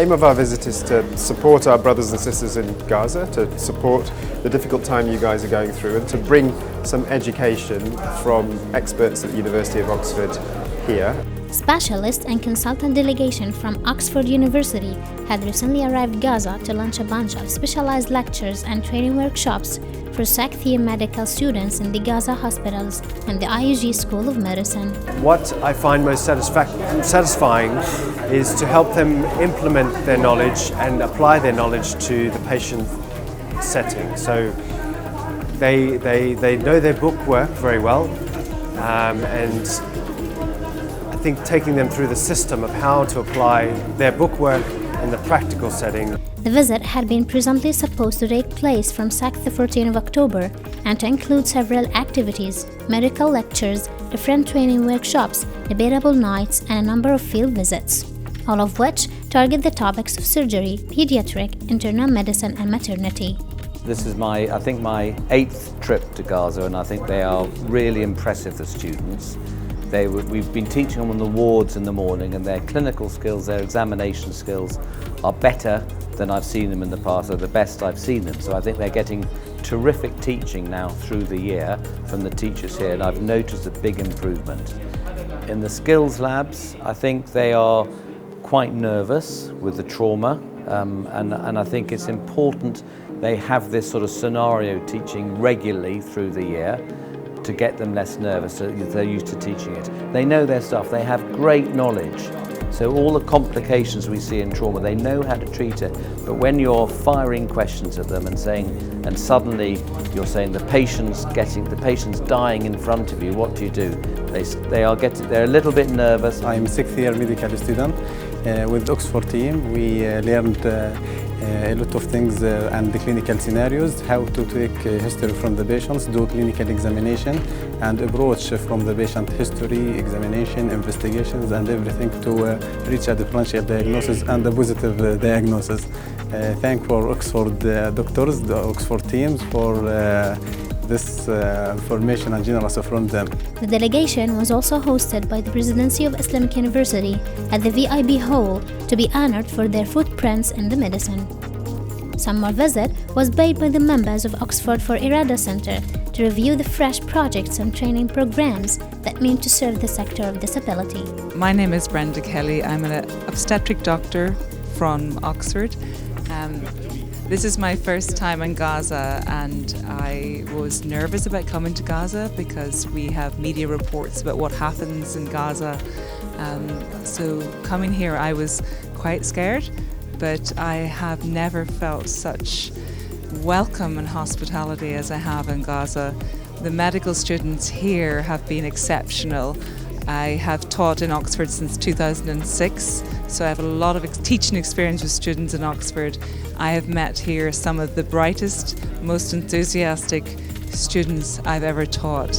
aim of our visit is to support our brothers and sisters in Gaza, to support the difficult time you guys are going through, and to bring some education from experts at the University of Oxford here. Specialist and consultant delegation from Oxford University had recently arrived Gaza to launch a bunch of specialized lectures and training workshops for Lكية medical students in the Gaza hospitals and the IUG School of Medicine. What I find most satisfying is to help them implement their knowledge and apply their knowledge to the patient setting. So they know their book work very well, and I think taking them through the system of how to apply their book work in the practical setting. The visit had been presently supposed to take place from Saturday the 14th of October and to include several activities, medical lectures, different training workshops, debatable nights and a number of field visits, all of which target the topics of surgery, pediatric, internal medicine and maternity. This is my 8th trip to Gaza, and I think they are really impressive, the students. We've been teaching them on the wards in the morning, and their clinical skills, their examination skills are better than I've seen them in the past, or the best I've seen them. So I think they're getting terrific teaching now through the year from the teachers here, and I've noticed a big improvement. In the skills labs, I think they are quite nervous with the trauma, and I think it's important they have this sort of scenario teaching regularly through the year to get them less nervous, so they're used to teaching it. They know their stuff, they have great knowledge. So all the complications we see in trauma, they know how to treat it. But when you're firing questions at them and suddenly you're saying the patient's dying in front of you, what do you do? They're a little bit nervous. I'm a 6th year medical student with Oxford team. We learned a lot of things and the clinical scenarios, how to take history from the patients, do clinical examination and approach from the patient history, examination, investigations and everything to reach a differential diagnosis and a positive diagnosis. Thank for Oxford doctors, the Oxford teams for this information and generous from them. The delegation was also hosted by the Presidency of Islamic University at the VIB Hall to be honored for their footprints in the medicine. Some more visit was paid by the members of Oxford for Irada Center to review the fresh projects and training programs that mean to serve the sector of disability. My name is Brenda Kelly. I'm an obstetric doctor from Oxford. This is my first time in Gaza, and I was nervous about coming to Gaza because we have media reports about what happens in Gaza. So coming here I was quite scared, but I have never felt such welcome and hospitality as I have in Gaza. The medical students here have been exceptional. I have taught in Oxford since 2006, so I have a lot of teaching experience with students in Oxford. I have met here some of the brightest, most enthusiastic students I've ever taught.